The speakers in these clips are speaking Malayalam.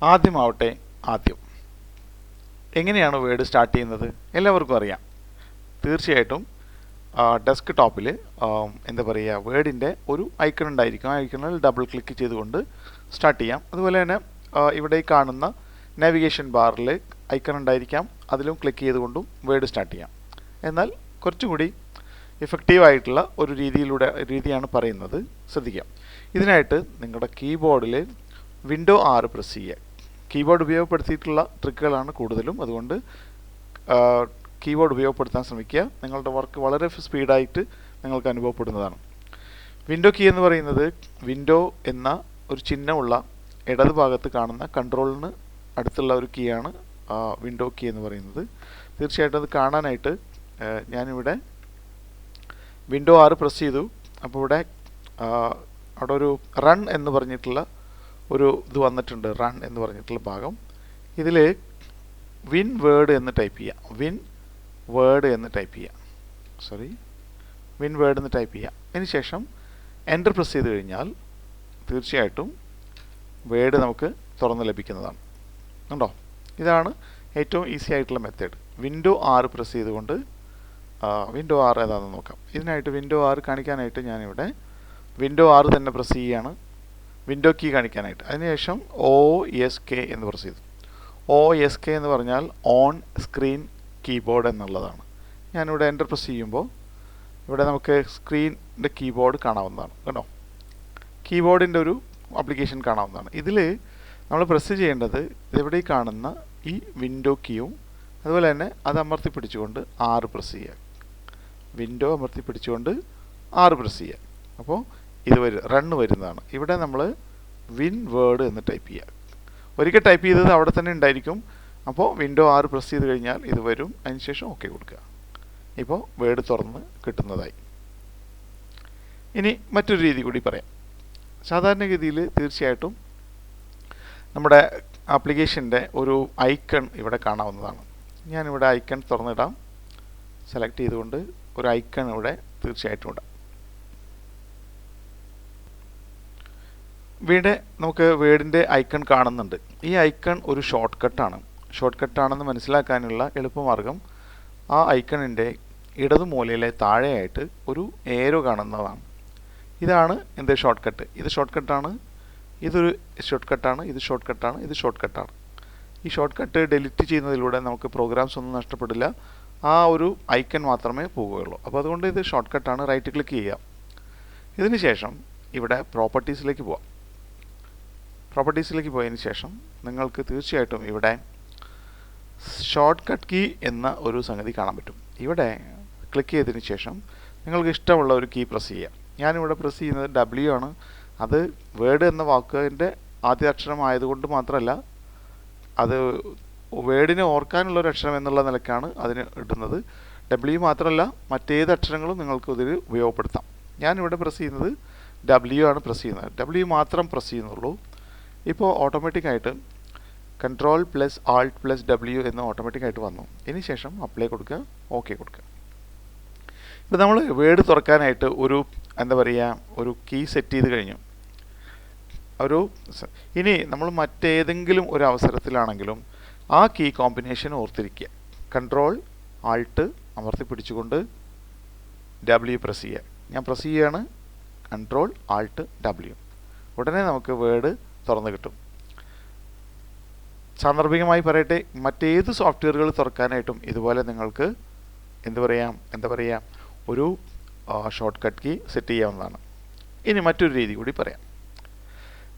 ആദ്യമാവട്ടെ ആദ്യം എങ്ങനെയാണ് വേർഡ് സ്റ്റാർട്ട് ചെയ്യുന്നത് എല്ലാവർക്കും അറിയാം. തീർച്ചയായിട്ടും ഡെസ്ക് ടോപ്പിൽ എന്താ പറയുക, വേർഡിൻ്റെ ഒരു ഐക്കൺ ഉണ്ടായിരിക്കും. ആ ഐക്കണിൽ ഡബിൾ ക്ലിക്ക് ചെയ്തുകൊണ്ട് സ്റ്റാർട്ട് ചെയ്യാം. അതുപോലെ തന്നെ ഇവിടെ കാണുന്ന നാവിഗേഷൻ ബാറിൽ ഐക്കൺ ഉണ്ടായിരിക്കാം, അതിലും ക്ലിക്ക് ചെയ്തുകൊണ്ടും വേർഡ് സ്റ്റാർട്ട് ചെയ്യാം. എന്നാൽ കുറച്ചുകൂടി ഇഫക്റ്റീവായിട്ടുള്ള ഒരു രീതിയാണ് പറയുന്നത്. ശ്രദ്ധിക്കാം. ഇതിനായിട്ട് നിങ്ങളുടെ കീബോർഡിൽ വിൻഡോ 6 പ്രസ് ചെയ്യുക. കീബോർഡ് ഉപയോഗപ്പെടുത്തിയിട്ടുള്ള ട്രിക്കുകളാണ് കൂടുതലും, അതുകൊണ്ട് കീബോർഡ് ഉപയോഗപ്പെടുത്താൻ ശ്രമിക്കുക. നിങ്ങളുടെ വർക്ക് വളരെ സ്പീഡായിട്ട് നിങ്ങൾക്ക് അനുഭവപ്പെടുന്നതാണ്. വിൻഡോ കീ എന്ന് പറയുന്നത് വിൻഡോ എന്ന ഒരു ചിഹ്നമുള്ള ഇടത് ഭാഗത്ത് കാണുന്ന കൺട്രോളിന് അടുത്തുള്ള ഒരു കീയാണ് വിൻഡോ കീ എന്ന് പറയുന്നത്. തീർച്ചയായിട്ടും അത് കാണാനായിട്ട് ഞാനിവിടെ വിൻഡോ 6 പ്രസ് ചെയ്തു. അപ്പോൾ ഇവിടെ അവിടെ ഒരു റൺ എന്ന് പറഞ്ഞിട്ടുള്ള ഒരു ഇത് വന്നിട്ടുണ്ട്. റൺ എന്ന് പറഞ്ഞിട്ടുള്ള ഭാഗം. ഇതിൽ വിൻ വേർഡ് എന്ന് ടൈപ്പ് ചെയ്യാം. വിൻ വേർഡ് എന്ന് ടൈപ്പ് ചെയ്യാം. അതിനുശേഷം എൻ്റർ പ്രസ് ചെയ്ത് കഴിഞ്ഞാൽ തീർച്ചയായിട്ടും വേർഡ് നമുക്ക് തുറന്ന് ലഭിക്കുന്നതാണ്. കണ്ടോ? ഇതാണ് ഏറ്റവും ഈസി ആയിട്ടുള്ള മെത്തേഡ്. വിൻഡോ 6 പ്രസ് ചെയ്തുകൊണ്ട് വിൻഡോ 6 ഏതാണെന്ന് നോക്കാം. ഇതിനായിട്ട് വിൻഡോ 6 കാണിക്കാനായിട്ട് ഞാനിവിടെ വിൻഡോ 6 തന്നെ പ്രസ് ചെയ്യുകയാണ്, വിൻഡോ കീ കാണിക്കാനായിട്ട്. അതിനുശേഷം OSK എന്ന് പ്രസ് ചെയ്തു. OSK എന്ന് പറഞ്ഞാൽ ഓൺ സ്ക്രീൻ കീബോർഡ് എന്നുള്ളതാണ്. ഞാനിവിടെ എൻ്റർ പ്രസ് ചെയ്യുമ്പോൾ ഇവിടെ നമുക്ക് സ്ക്രീനിൻ്റെ കീബോർഡ് കാണാവുന്നതാണ്. കേട്ടോ? കീബോർഡിൻ്റെ ഒരു ആപ്ലിക്കേഷൻ കാണാവുന്നതാണ്. ഇതിൽ നമ്മൾ പ്രസ് ചെയ്യേണ്ടത് ഇതെവിടെ കാണുന്ന ഈ വിൻഡോ കീയും അതുപോലെ തന്നെ അത് അമർത്തി പിടിച്ചുകൊണ്ട് 6 പ്രസ് ചെയ്യുക. വിൻഡോ അമർത്തി പിടിച്ചുകൊണ്ട് 6 പ്രസ് ചെയ്യുക. അപ്പോൾ ഇത് റണ്ണ് വരുന്നതാണ്. ഇവിടെ നമ്മൾ വിൻ വേർഡ് എന്ന് ടൈപ്പ് ചെയ്യുക. ഒരിക്കൽ ടൈപ്പ് ചെയ്തത് അവിടെ തന്നെ ഉണ്ടായിരിക്കും. അപ്പോൾ വിൻഡോ 6 പ്രസ് ചെയ്ത് കഴിഞ്ഞാൽ ഇത് വരും. അതിനുശേഷം ഓക്കെ കൊടുക്കുക. ഇപ്പോൾ വേർഡ് തുറന്ന് കിട്ടുന്നതായി. ഇനി മറ്റൊരു രീതി കൂടി പറയാം. സാധാരണഗതിയിൽ തീർച്ചയായിട്ടും നമ്മുടെ ആപ്ലിക്കേഷൻ്റെ ഒരു ഐക്കൺ ഇവിടെ കാണാവുന്നതാണ്. ഞാനിവിടെ ഐക്കൺ തുറന്നിടാം. സെലക്ട് ചെയ്തുകൊണ്ട് ഒരു ഐക്കൺ ഇവിടെ തീർച്ചയായിട്ടും ഇടാം. ഇവിടെ നമുക്ക് വേർഡിൻ്റെ ഐക്കൺ കാണുന്നുണ്ട്. ഈ ഐക്കൺ ഒരു ഷോർട്ട് കട്ടാണെന്ന് മനസ്സിലാക്കാനുള്ള എളുപ്പമാർഗം ആ ഐക്കണിൻ്റെ ഇടതുമൂലയിലെ താഴെയായിട്ട് ഒരു ഏരോ കാണുന്നതാണ്. ഇതാണ് എന്ത് ഷോർട്ട് കട്ട്. ഇത് ഷോർട്ട് കട്ടാണ്, ഇതൊരു ഷോർട്ട് കട്ടാണ്, ഇത് ഷോർട്ട് കട്ടാണ്, ഇത് ഷോർട്ട് കട്ടാണ്. ഈ ഷോർട്ട് കട്ട് ഡിലീറ്റ് ചെയ്യുന്നതിലൂടെ നമുക്ക് പ്രോഗ്രാംസ് ഒന്നും നഷ്ടപ്പെടില്ല. ആ ഒരു ഐക്കൺ മാത്രമേ പോവുകയുള്ളൂ. അപ്പോൾ അതുകൊണ്ട് ഇത് ഷോർട്ട് കട്ടാണ്. റൈറ്റ് ക്ലിക്ക് ചെയ്യുക. ഇതിന് ശേഷം ഇവിടെ പ്രോപ്പർട്ടീസിലേക്ക് പോവാം. പ്രോപ്പർട്ടീസിലേക്ക് പോയതിന് ശേഷം നിങ്ങൾക്ക് തീർച്ചയായിട്ടും ഇവിടെ ഷോർട്ട് കട്ട് കീ എന്ന ഒരു സംഗതി കാണാൻ പറ്റും. ഇവിടെ ക്ലിക്ക് ചെയ്തതിന് ശേഷം നിങ്ങൾക്ക് ഇഷ്ടമുള്ള ഒരു കീ പ്രസ് ചെയ്യാം. ഞാനിവിടെ പ്രസ് ചെയ്യുന്നത് W ആണ്. അത് വേർഡ് എന്ന വാക്കിൻ്റെ ആദ്യ അക്ഷരം ആയതുകൊണ്ട് മാത്രമല്ല, അത് വേർഡിനെ ഓർക്കാനുള്ള ഒരു അക്ഷരം എന്നുള്ള നിലക്കാണ് അതിന് ഇടുന്നത്. W മാത്രമല്ല, മറ്റേത് അക്ഷരങ്ങളും നിങ്ങൾക്ക് ഇതിൽ ഉപയോഗപ്പെടുത്താം. ഞാനിവിടെ പ്രസ് ചെയ്യുന്നത് W ആണ് പ്രസ് ചെയ്യുന്നത്. W മാത്രം പ്രസ് ചെയ്യുന്നുള്ളൂ. ഇപ്പോൾ ഓട്ടോമാറ്റിക്കായിട്ട് Ctrl+Alt+W എന്ന് ഓട്ടോമാറ്റിക്കായിട്ട് വന്നു. ഇതിന് ശേഷം അപ്ലൈ കൊടുക്കുക, ഓക്കെ കൊടുക്കുക. ഇപ്പോൾ നമ്മൾ വേർഡ് തുറക്കാനായിട്ട് ഒരു ഒരു കീ സെറ്റ് ചെയ്ത് കഴിഞ്ഞു. ഇനി നമ്മൾ മറ്റേതെങ്കിലും ഒരു അവസരത്തിലാണെങ്കിലും ആ കീ കോമ്പിനേഷൻ ഓർത്തിരിക്കുക. Ctrl+Alt അമർത്തി പിടിച്ചുകൊണ്ട് W പ്രസ് ചെയ്യുക. ഞാൻ പ്രസ് ചെയ്യുകയാണ്. Ctrl+Alt+W. ഉടനെ നമുക്ക് വേർഡ് തുറന്നു കിട്ടും. സാന്ദർഭികമായി പറയട്ടെ, മറ്റേത് സോഫ്റ്റ്വെയറുകൾ തുറക്കാനായിട്ടും ഇതുപോലെ നിങ്ങൾക്ക് ഒരു ഷോർട്ട് കട്ട് കീ സെറ്റ് ചെയ്യാവുന്നതാണ്. ഇനി മറ്റൊരു രീതി കൂടി പറയാം.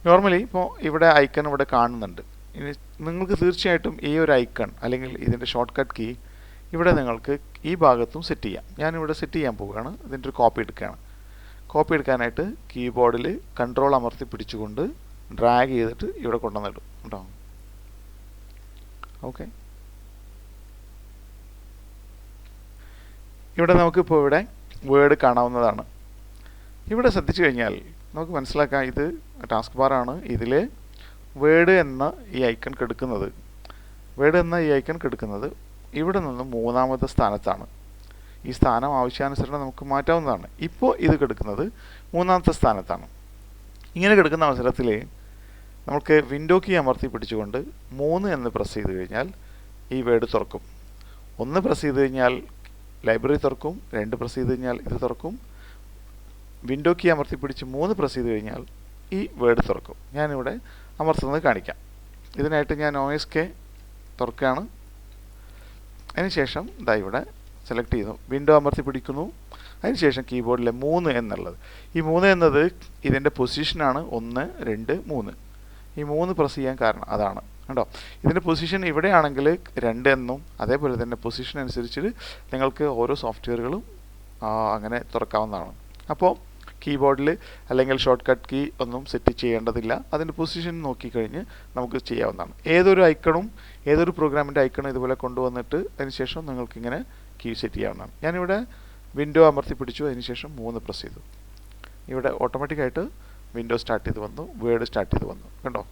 നോർമലി ഇപ്പോൾ ഇവിടെ ഐക്കൺ ഇവിടെ കാണുന്നുണ്ട്. ഇനി നിങ്ങൾക്ക് തീർച്ചയായിട്ടും ഈ ഒരു ഐക്കൺ അല്ലെങ്കിൽ ഇതിൻ്റെ ഷോർട്ട് കട്ട് കീ ഇവിടെ നിങ്ങൾക്ക് ഈ ഭാഗത്തും സെറ്റ് ചെയ്യാം. ഞാനിവിടെ സെറ്റ് ചെയ്യാൻ പോവുകയാണ്. ഇതിൻ്റെ ഒരു കോപ്പി എടുക്കുകയാണ്. കോപ്പി എടുക്കാനായിട്ട് കീബോർഡിൽ കൺട്രോൾ അമർത്തി പിടിച്ചുകൊണ്ട് ഡ്രാഗ് ചെയ്തിട്ട് ഇവിടെ കൊണ്ടുവന്നിടും കേട്ടോ. ഓക്കെ, ഇവിടെ നമുക്കിപ്പോൾ ഇവിടെ വേർഡ് കാണാവുന്നതാണ്. ഇവിടെ ശ്രദ്ധിച്ചു കഴിഞ്ഞാൽ നമുക്ക് മനസ്സിലാക്കാം, ഇത് ടാസ്ക് ബാറാണ്. ഇതിൽ വേർഡ് എന്ന ഈ ഐക്കൺ കെടുക്കുന്നത് ഇവിടെ നിന്ന് 3ാമത്തെ സ്ഥാനത്താണ്. ഈ സ്ഥാനം ആവശ്യാനുസരണം നമുക്ക് മാറ്റാവുന്നതാണ്. ഇപ്പോൾ ഇത് കിടക്കുന്നത് 3ാമത്തെ സ്ഥാനത്താണ്. ഇങ്ങനെ കിടക്കുന്ന അവസരത്തിൽ നമുക്ക് വിൻഡോ കീ അമർത്തി പിടിച്ചുകൊണ്ട് 3 എന്ന് പ്രസ് ചെയ്ത് കഴിഞ്ഞാൽ ഈ വേർഡ് തുറക്കും. 1 പ്രസ് ചെയ്ത് കഴിഞ്ഞാൽ ലൈബ്രറി തുറക്കും, 2 പ്രസ് ചെയ്ത് കഴിഞ്ഞാൽ ഇത് തുറക്കും. വിൻഡോ കീ അമർത്തി പിടിച്ച് 3 പ്രസ് ചെയ്ത് കഴിഞ്ഞാൽ ഈ വേർഡ് തുറക്കും. ഞാനിവിടെ അമർത്തുന്നത് കാണിക്കാം. ഇതിനായിട്ട് ഞാൻ OSK തുറക്കുകയാണ്. അതിനുശേഷം ഇതാ ഇവിടെ സെലക്ട് ചെയ്യുന്നു, വിൻഡോ അമർത്തി പിടിക്കുന്നു. അതിനുശേഷം കീബോർഡിലെ 3 എന്നുള്ളത്, ഈ 3 എന്നത് ഇതിൻ്റെ പൊസിഷനാണ്. 1 2 3. ഈ 3 പ്രസ് ചെയ്യാൻ കാരണം അതാണ് കേട്ടോ. ഇതിൻ്റെ പൊസിഷൻ ഇവിടെയാണെങ്കിൽ 2 എന്നും, അതേപോലെ തന്നെ പൊസിഷൻ അനുസരിച്ച് നിങ്ങൾക്ക് ഓരോ സോഫ്റ്റ്വെയറുകളും അങ്ങനെ തുറക്കാവുന്നതാണ്. അപ്പോൾ കീബോർഡിൽ അല്ലെങ്കിൽ ഷോർട്ട് കട്ട് കീ ഒന്നും സെറ്റ് ചെയ്യേണ്ടതില്ല. അതിൻ്റെ പൊസിഷൻ നോക്കിക്കഴിഞ്ഞ് നമുക്ക് ചെയ്യാവുന്നതാണ്. ഏതൊരു പ്രോഗ്രാമിൻ്റെ ഐക്കണും ഇതുപോലെ കൊണ്ടുവന്നിട്ട് അതിനുശേഷം നിങ്ങൾക്കിങ്ങനെ കീ സെറ്റ് ചെയ്യാവുന്നതാണ്. ഞാനിവിടെ വിൻഡോ അമർത്തി പിടിച്ചു, അതിനുശേഷം 3 പ്രസ് ചെയ്തു. ഇവിടെ ഓട്ടോമാറ്റിക്കായിട്ട് വിൻഡോ സ്റ്റാർട്ട് ചെയ്ത് വന്നു, വേർഡ് സ്റ്റാർട്ട് ചെയ്ത് വന്നു കണ്ടോ.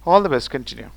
All the best, continue.